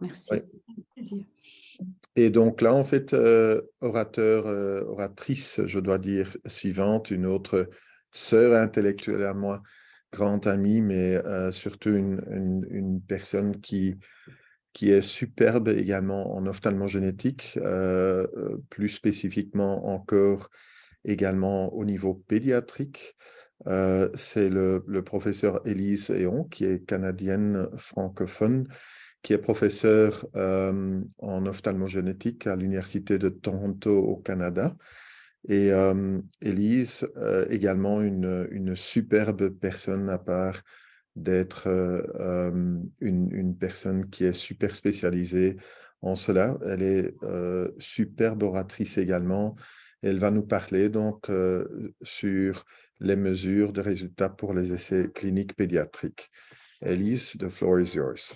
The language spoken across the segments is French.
Merci. Plaisir. Et donc là, en fait, oratrice, je dois dire, suivante, une autre sœur intellectuelle à moi, grande amie, mais surtout une personne qui est superbe également en ophtalmogénétique, plus spécifiquement encore également au niveau pédiatrique. C'est le professeur Élise Héon, qui est canadienne francophone, qui est professeur en ophtalmogénétique à l'Université de Toronto au Canada. Et Élise, également une superbe personne à part d'être une personne qui est super spécialisée en cela. Elle est superbe oratrice également. Elle va nous parler donc sur les mesures de résultats pour les essais cliniques pédiatriques. Élise, the floor is yours.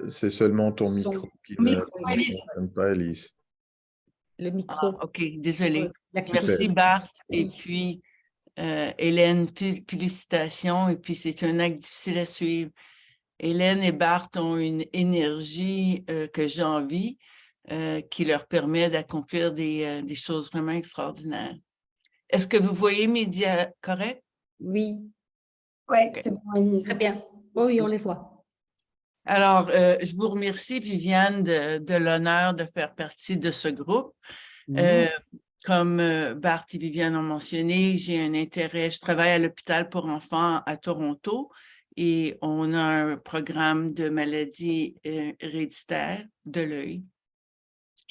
C'est seulement ton micro qui ne fonctionne pas, Élise. Le micro. Ah, OK, désolée. L'activité. Merci, Bart. Et Oui. puis, Hélène, félicitations. Et puis, c'est un acte difficile à suivre. Hélène et Bart ont une énergie que j'envie, qui leur permet d'accomplir des choses vraiment extraordinaires. Est-ce que vous voyez mes dias corrects? Oui, Oui, c'est bon, Élise. très bien. Oui, on les voit. Alors, je vous remercie, Viviane, de l'honneur de faire partie de ce groupe. Comme Bart et Viviane ont mentionné, j'ai un intérêt, je travaille à l'hôpital pour enfants à Toronto et on a un programme de maladies héréditaires de l'œil.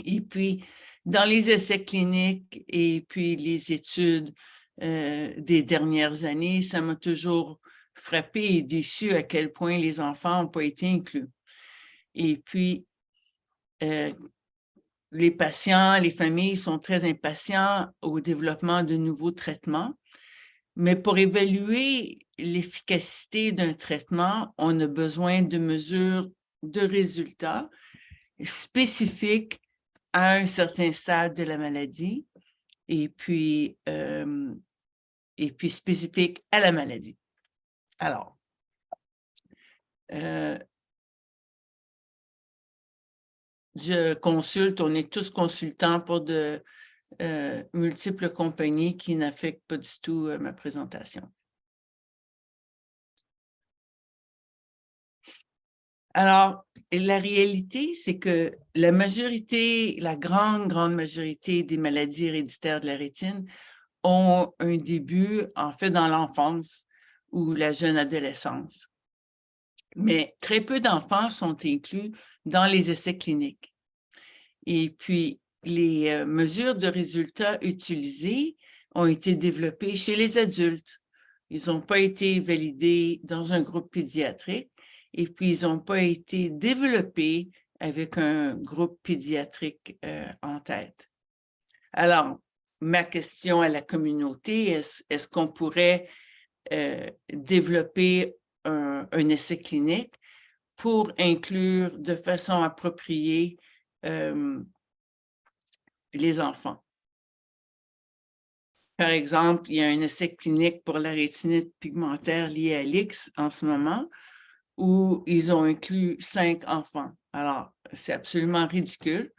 Et puis, dans les essais cliniques et puis les études des dernières années, ça m'a toujours frappé et déçu à quel point les enfants n'ont pas été inclus. Et puis, les patients, les familles sont très impatients au développement de nouveaux traitements. Mais pour évaluer l'efficacité d'un traitement, on a besoin de mesures de résultats spécifiques à un certain stade de la maladie et puis spécifiques à la maladie. Alors, je consulte, on est tous consultants pour de multiples compagnies qui n'affectent pas du tout ma présentation. Alors, la réalité, c'est que la majorité, la grande majorité des maladies héréditaires de la rétine ont un début, en fait, dans l'enfance ou la jeune adolescence. Mais très peu d'enfants sont inclus dans les essais cliniques. Et puis, les mesures de résultats utilisées ont été développées chez les adultes. Ils n'ont pas été validés dans un groupe pédiatrique et puis ils n'ont pas été développés avec un groupe pédiatrique en tête. Alors, ma question à la communauté, est-ce qu'on pourrait développer un essai clinique pour inclure de façon appropriée les enfants? Par exemple, il y a un essai clinique pour la rétinite pigmentaire liée à l'X en ce moment, où ils ont inclus 5 enfants. Alors, c'est absolument ridicule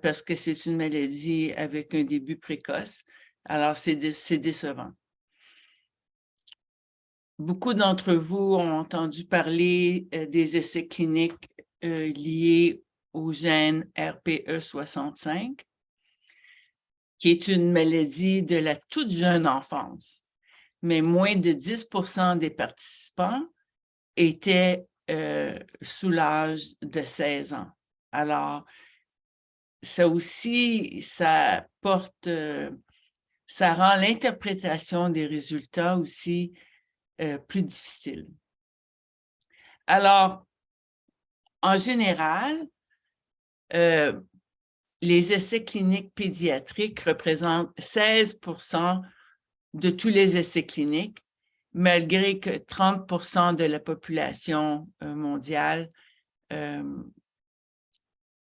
parce que c'est une maladie avec un début précoce. Alors, c'est décevant. Beaucoup d'entre vous ont entendu parler des essais cliniques liés au gène RPE65, qui est une maladie de la toute jeune enfance. Mais moins de 10% des participants étaient sous l'âge de 16 ans. Alors, ça aussi, ça rend l'interprétation des résultats aussi plus difficile. Alors, en général, les essais cliniques pédiatriques représentent 16% de tous les essais cliniques, malgré que 30% de la population mondiale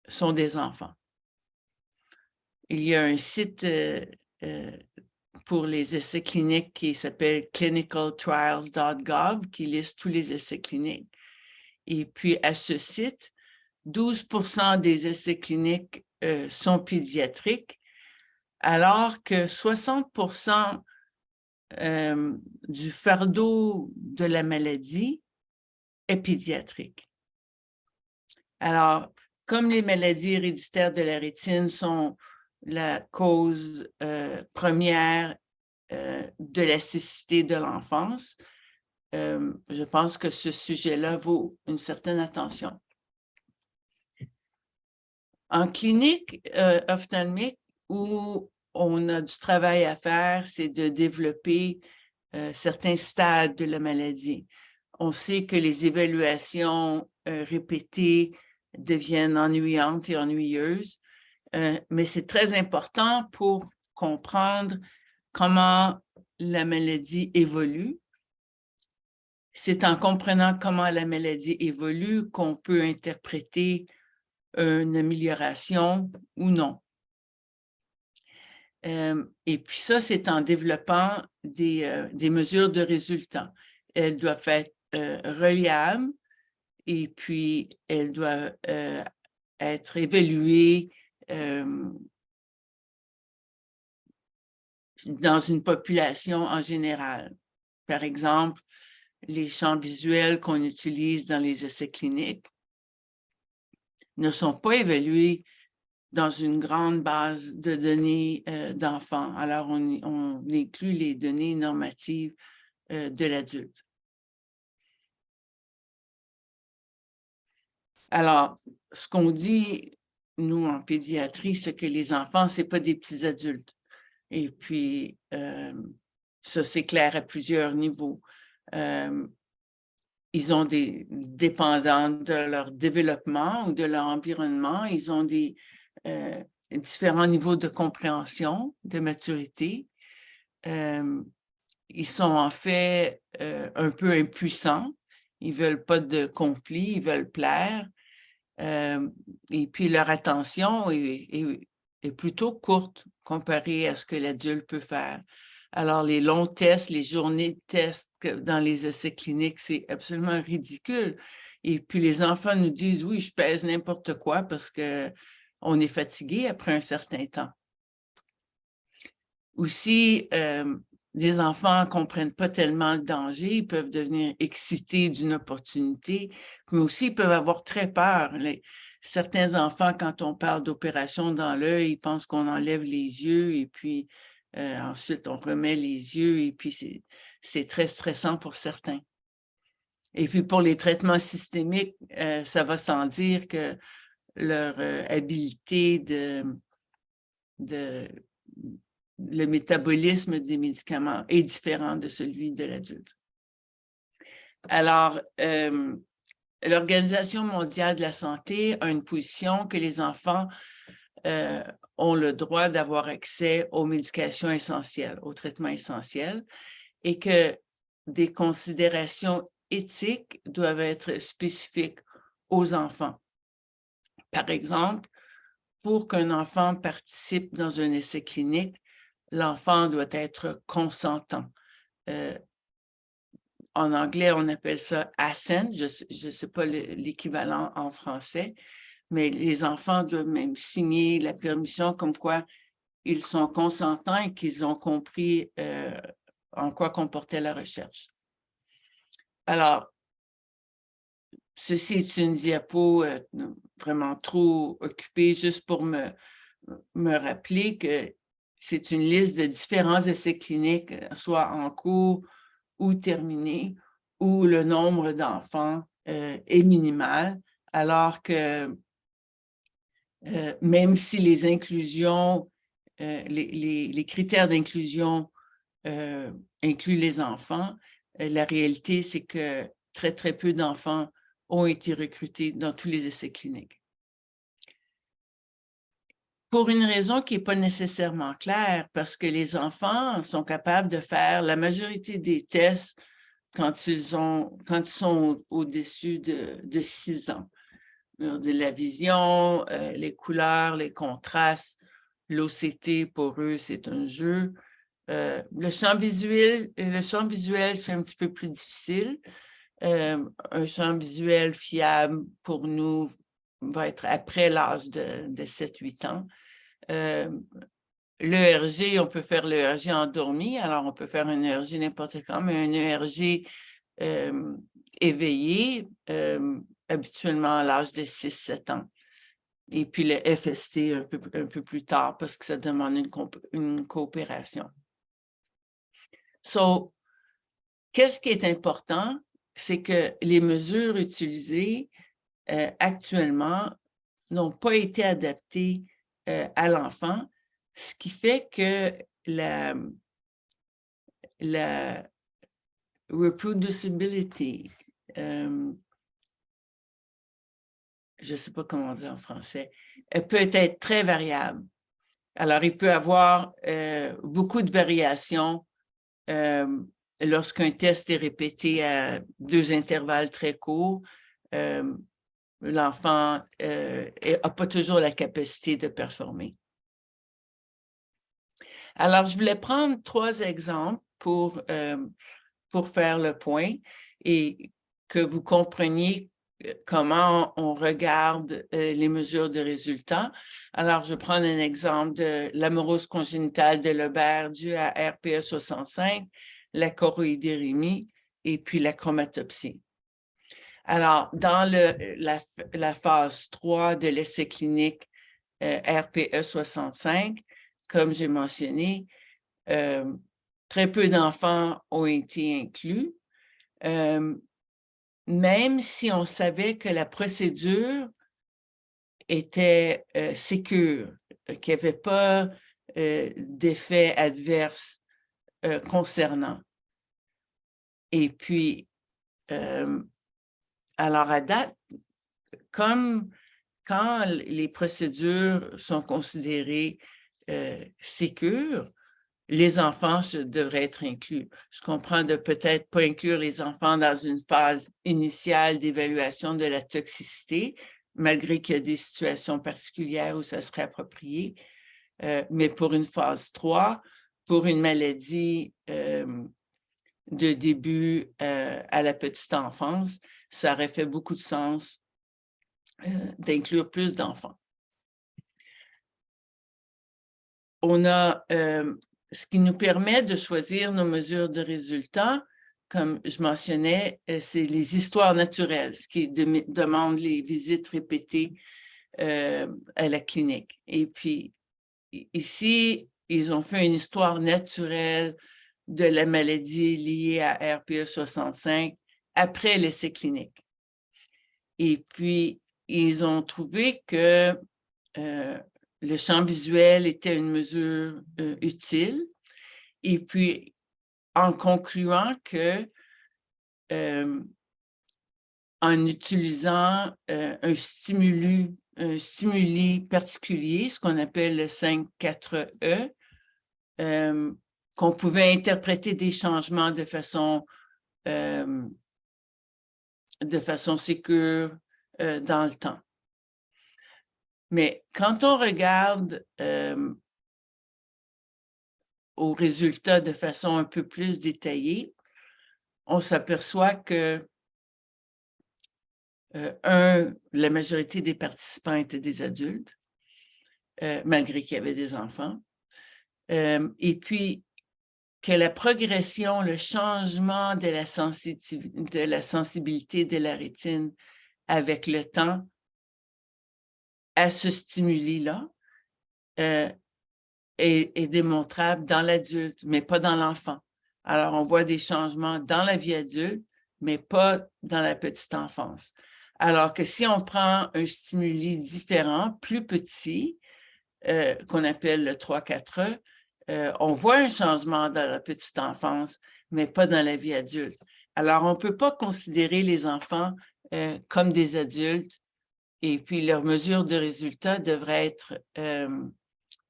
sont des enfants. Il y a un site pour les essais cliniques qui s'appelle clinicaltrials.gov, qui liste tous les essais cliniques. Et puis, à ce site, 12% des essais cliniques sont pédiatriques, alors que 60% du fardeau de la maladie est pédiatrique. Alors, comme les maladies héréditaires de la rétine sont la cause première de la cécité de l'enfance, je pense que ce sujet-là vaut une certaine attention. En clinique ophtalmique, où on a du travail à faire, c'est de développer certains stades de la maladie. On sait que les évaluations répétées deviennent ennuyantes et ennuyeuses, mais c'est très important pour comprendre comment la maladie évolue. C'est en comprenant comment la maladie évolue qu'on peut interpréter une amélioration ou non. Et puis ça, c'est en développant des mesures de résultats. Elles doivent être reliables et puis elles doivent être évaluées dans une population en général. Par exemple, les champs visuels qu'on utilise dans les essais cliniques ne sont pas évalués dans une grande base de données d'enfants. Alors, on inclut les données normatives de l'adulte. Alors, ce qu'on dit, nous, en pédiatrie, c'est que les enfants, ce n'est pas des petits adultes. Et puis, ça, c'est clair à plusieurs niveaux. Ils ont dépendant de leur développement ou de leur environnement, ils ont des différents niveaux de compréhension, de maturité. Ils sont en fait un peu impuissants. Ils ne veulent pas de conflit, ils veulent plaire. Et puis, leur attention est plutôt courte comparée à ce que l'adulte peut faire. Alors, les longs tests, les journées de tests dans les essais cliniques, c'est absolument ridicule. Et puis, les enfants nous disent, oui, je pèse n'importe quoi parce qu'on est fatigué après un certain temps. Aussi, les enfants ne comprennent pas tellement le danger, ils peuvent devenir excités d'une opportunité, mais aussi ils peuvent avoir très peur. Certains enfants, quand on parle d'opération dans l'œil, ils pensent qu'on enlève les yeux et puis ensuite on remet les yeux et puis c'est très stressant pour certains. Et puis pour les traitements systémiques, ça va sans dire que leur habilité le métabolisme des médicaments est différent de celui de l'adulte. Alors, l'Organisation mondiale de la santé a une position que les enfants ont le droit d'avoir accès aux médications essentielles, aux traitements essentiels, et que des considérations éthiques doivent être spécifiques aux enfants. Par exemple, pour qu'un enfant participe dans un essai clinique, l'enfant doit être consentant. En anglais, on appelle ça assent. Je ne sais pas l'équivalent en français, mais les enfants doivent même signer la permission comme quoi ils sont consentants et qu'ils ont compris en quoi comportait la recherche. Alors, ceci est une diapo vraiment trop occupée juste pour me rappeler que c'est une liste de différents essais cliniques, soit en cours ou terminés, où le nombre d'enfants est minimal, alors que même si les inclusions, les critères d'inclusion incluent les enfants, la réalité, c'est que très, très peu d'enfants ont été recrutés dans tous les essais cliniques. Pour une raison qui n'est pas nécessairement claire, parce que les enfants sont capables de faire la majorité des tests quand ils sont au-dessus de 6 ans. De la vision, les couleurs, les contrastes, l'OCT, pour eux, c'est un jeu. Le champ visuel, c'est un petit peu plus difficile. Un champ visuel fiable pour nous va être après l'âge de 7-8 ans. L'ERG, on peut faire l'ERG endormi, alors on peut faire un ERG n'importe quand, mais un ERG éveillé, habituellement à l'âge de 6-7 ans. Et puis le FST un peu plus tard parce que ça demande une coopération. So, qu'est-ce qui est important? C'est que les mesures utilisées actuellement n'ont pas été adaptées à l'enfant, ce qui fait que la reproducibility, je ne sais pas comment dire en français, elle peut être très variable. Alors, il peut y avoir beaucoup de variations lorsqu'un test est répété à 2 intervalles très courts. L'enfant n'a pas toujours la capacité de performer. Alors, je voulais prendre 3 exemples pour faire le point et que vous compreniez comment on regarde les mesures de résultats. Alors, je prends un exemple de l'amorose congénitale de Lebert due à RPE 65, la choroïdérémie et puis la chromatopsie. Alors, dans la phase 3 de l'essai clinique RPE 65, comme j'ai mentionné, très peu d'enfants ont été inclus. Même si on savait que la procédure était sécure, qu'il n'y avait pas d'effets adverses concernant. Et puis, alors à date, comme quand les procédures sont considérées sécures, les enfants devraient être inclus. Je comprends de peut-être pas inclure les enfants dans une phase initiale d'évaluation de la toxicité, malgré qu'il y a des situations particulières où ça serait approprié. Mais pour une phase 3, pour une maladie de début à la petite enfance, ça aurait fait beaucoup de sens d'inclure plus d'enfants. On a ce qui nous permet de choisir nos mesures de résultats, comme je mentionnais, c'est les histoires naturelles, ce qui demande les visites répétées à la clinique. Et puis, ici, ils ont fait une histoire naturelle de la maladie liée à RPE 65 après l'essai clinique. Et puis, ils ont trouvé que le champ visuel était une mesure utile. Et puis, en concluant que en utilisant un stimuli particulier, ce qu'on appelle le 5-4E, qu'on pouvait interpréter des changements de façon sécure dans le temps. Mais quand on regarde aux résultats de façon un peu plus détaillée, on s'aperçoit que, la majorité des participants étaient des adultes, malgré qu'il y avait des enfants. Et puis, que la progression, le changement de la sensibilité de la rétine avec le temps à ce stimuli-là est démontrable dans l'adulte, mais pas dans l'enfant. Alors, on voit des changements dans la vie adulte, mais pas dans la petite enfance. Alors que si on prend un stimuli différent, plus petit, qu'on appelle le 3-4E, on voit un changement dans la petite enfance, mais pas dans la vie adulte. Alors, on ne peut pas considérer les enfants comme des adultes et puis leurs mesures de résultats devraient être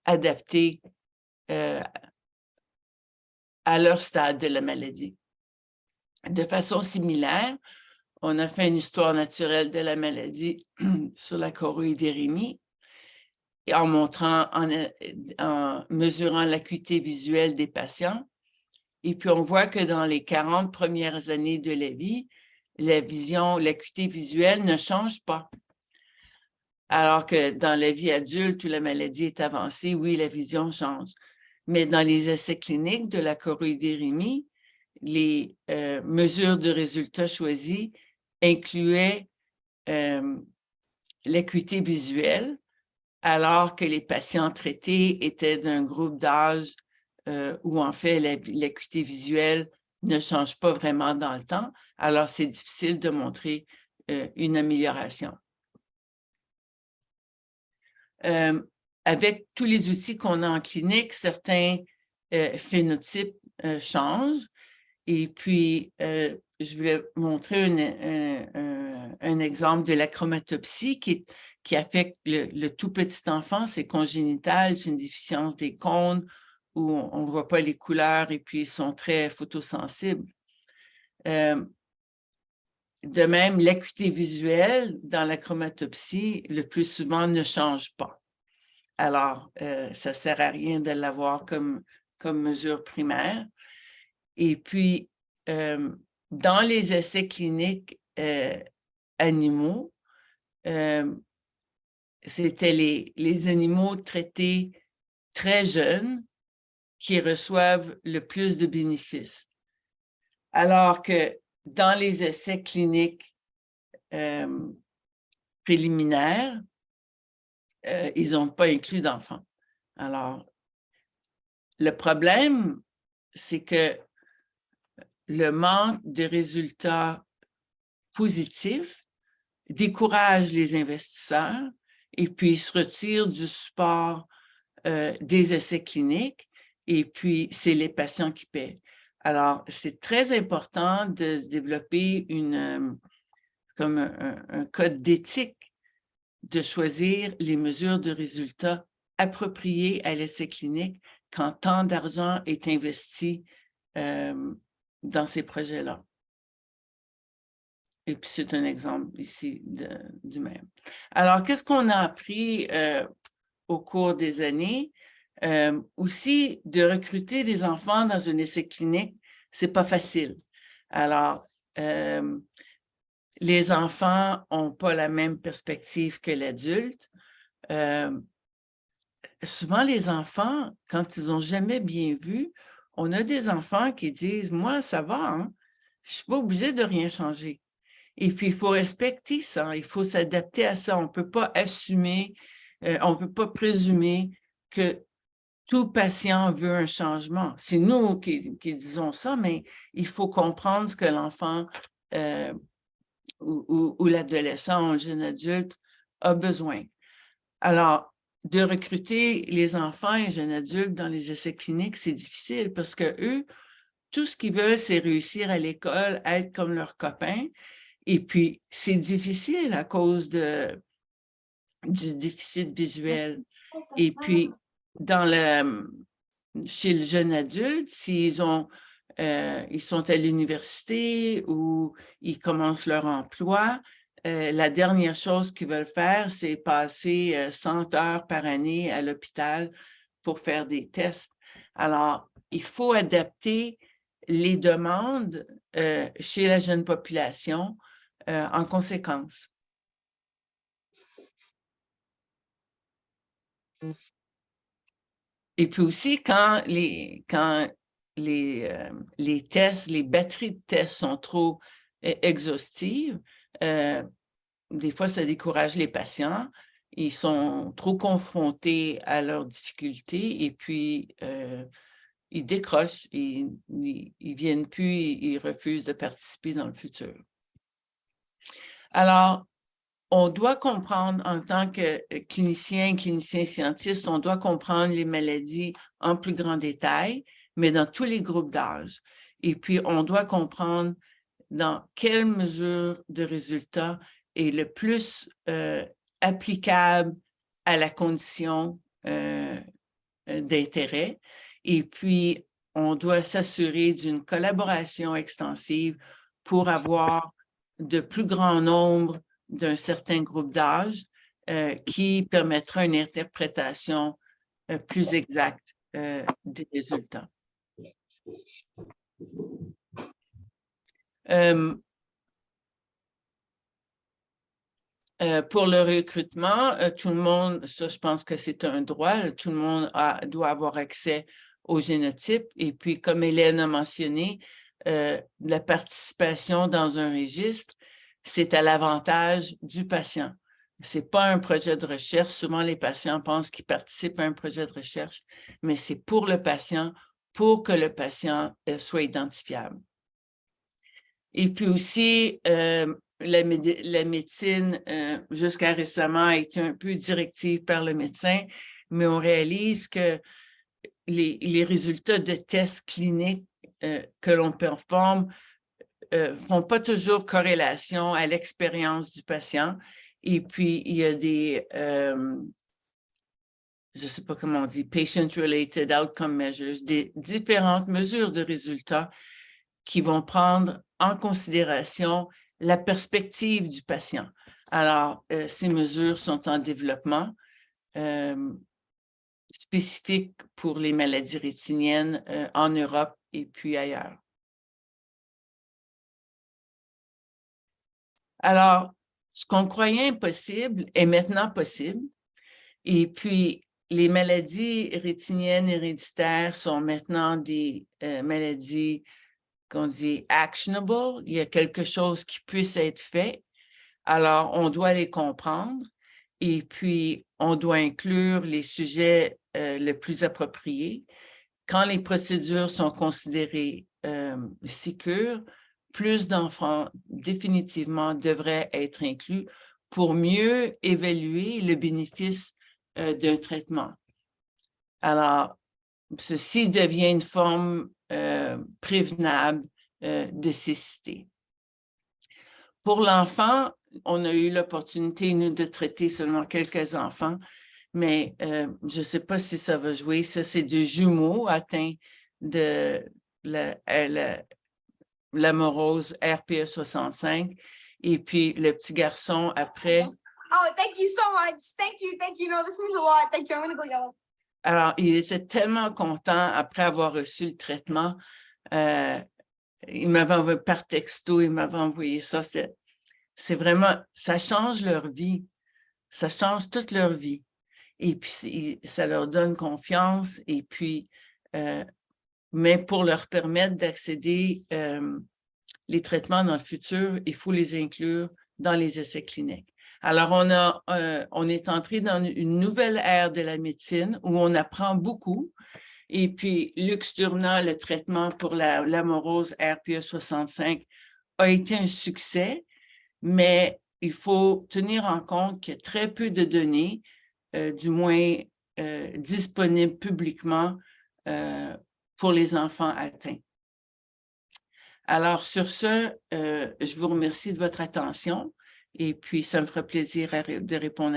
adaptées à leur stade de la maladie. De façon similaire, on a fait une histoire naturelle de la maladie sur la choroïdérémie et en mesurant l'acuité visuelle des patients. Et puis, on voit que dans les 40 premières années de la vie, l'acuité visuelle ne change pas. Alors que dans la vie adulte où la maladie est avancée, oui, la vision change. Mais dans les essais cliniques de la choroïdérémie, les mesures de résultats choisis incluaient l'acuité visuelle, alors que les patients traités étaient d'un groupe d'âge où, en fait, l'acuité visuelle ne change pas vraiment dans le temps. Alors, c'est difficile de montrer une amélioration. Avec tous les outils qu'on a en clinique, certains phénotypes changent. Et puis, je vais montrer un exemple de la chromatopsie qui affecte le tout petit enfant. C'est congénital, c'est une déficience des cônes où on ne voit pas les couleurs et puis ils sont très photosensibles. De même, l'acuité visuelle dans la chromatopsie, le plus souvent, ne change pas. Alors, ça ne sert à rien de l'avoir comme mesure primaire. Et puis, dans les essais cliniques animaux, c'était les animaux traités très jeunes qui reçoivent le plus de bénéfices. Alors que dans les essais cliniques préliminaires, ils n'ont pas inclus d'enfants. Alors, le problème, c'est que le manque de résultats positifs décourage les investisseurs et puis se retire du support des essais cliniques et puis c'est les patients qui paient. Alors, c'est très important de développer comme un code d'éthique de choisir les mesures de résultats appropriées à l'essai clinique quand tant d'argent est investi dans ces projets-là. Et puis, c'est un exemple ici du même. Alors, qu'est-ce qu'on a appris au cours des années? Aussi, de recruter des enfants dans un essai clinique, ce n'est pas facile. Alors, les enfants n'ont pas la même perspective que l'adulte. Souvent, les enfants, quand ils n'ont jamais bien vu, on a des enfants qui disent « Moi, ça va, hein? Je ne suis pas obligée de rien changer. » Et puis, il faut respecter ça, il faut s'adapter à ça. On ne peut pas assumer, on ne peut pas présumer que tout patient veut un changement. C'est nous qui disons ça, mais il faut comprendre ce que l'enfant ou l'adolescent ou le jeune adulte a besoin. Alors, de recruter les enfants et jeunes adultes dans les essais cliniques, c'est difficile parce que eux, tout ce qu'ils veulent, c'est réussir à l'école, être comme leurs copains. Et puis, c'est difficile à cause du déficit visuel. Et puis, chez le jeune adulte, s'ils sont à l'université ou ils commencent leur emploi, la dernière chose qu'ils veulent faire, c'est passer 100 heures par année à l'hôpital pour faire des tests. Alors, il faut adapter les demandes chez la jeune population en conséquence. Et puis aussi, quand les tests, les batteries de tests sont trop exhaustives, des fois, ça décourage les patients. Ils sont trop confrontés à leurs difficultés et puis ils décrochent, ils ne viennent plus, ils refusent de participer dans le futur. Alors, on doit comprendre en tant que clinicien scientiste, on doit comprendre les maladies en plus grand détail, mais dans tous les groupes d'âge. Et puis, on doit comprendre dans quelle mesure de résultat est le plus applicable à la condition d'intérêt. Et puis, on doit s'assurer d'une collaboration extensive pour avoir de plus grands nombres d'un certain groupe d'âge qui permettra une interprétation plus exacte des résultats. Pour le recrutement, tout le monde, ça je pense que c'est un droit, tout le monde doit avoir accès au génotype. Et puis, comme Hélène a mentionné, la participation dans un registre, c'est à l'avantage du patient. Ce n'est pas un projet de recherche. Souvent, les patients pensent qu'ils participent à un projet de recherche, mais c'est pour le patient, pour que le patient soit identifiable. Et puis aussi, la médecine, jusqu'à récemment, a été un peu directive par le médecin, mais on réalise que les résultats de tests cliniques que l'on performe font pas toujours corrélation à l'expérience du patient. Et puis, il y a des, je ne sais pas comment on dit, patient-related outcome measures, des différentes mesures de résultats qui vont prendre en considération la perspective du patient. Alors, ces mesures sont en développement spécifiques pour les maladies rétiniennes en Europe et puis ailleurs. Alors, ce qu'on croyait impossible est maintenant possible. Et puis, les maladies rétiniennes héréditaires sont maintenant des maladies qu'on dit actionable. Il y a quelque chose qui puisse être fait. Alors, on doit les comprendre et puis on doit inclure les sujets les plus appropriés. Quand les procédures sont considérées sécures, plus d'enfants définitivement devraient être inclus pour mieux évaluer le bénéfice d'un traitement. Alors, ceci devient une forme prévenable de cécité. Pour l'enfant, on a eu l'opportunité, nous, de traiter seulement quelques enfants, mais je ne sais pas si ça va jouer. Ça, c'est deux jumeaux atteints de l'amorose RPE65. Et puis, le petit garçon, après... Oh, thank you so much. Thank you. No, this means a lot. Thank you. I'm going to go yellow. Alors, il était tellement content après avoir reçu le traitement. Il m'avait envoyé par texto, il m'avait envoyé ça. C'est vraiment, ça change leur vie. Ça change toute leur vie. Et puis, ça leur donne confiance. Et puis, mais pour leur permettre d'accéder les traitements dans le futur, il faut les inclure dans les essais cliniques. Alors, on est entré dans une nouvelle ère de la médecine où on apprend beaucoup. Et puis, Luxturna, le traitement pour l'amorose RPE65, a été un succès, mais il faut tenir en compte qu'il y a très peu de données, du moins disponibles publiquement pour les enfants atteints. Alors, sur ce, je vous remercie de votre attention et puis ça me fera plaisir de répondre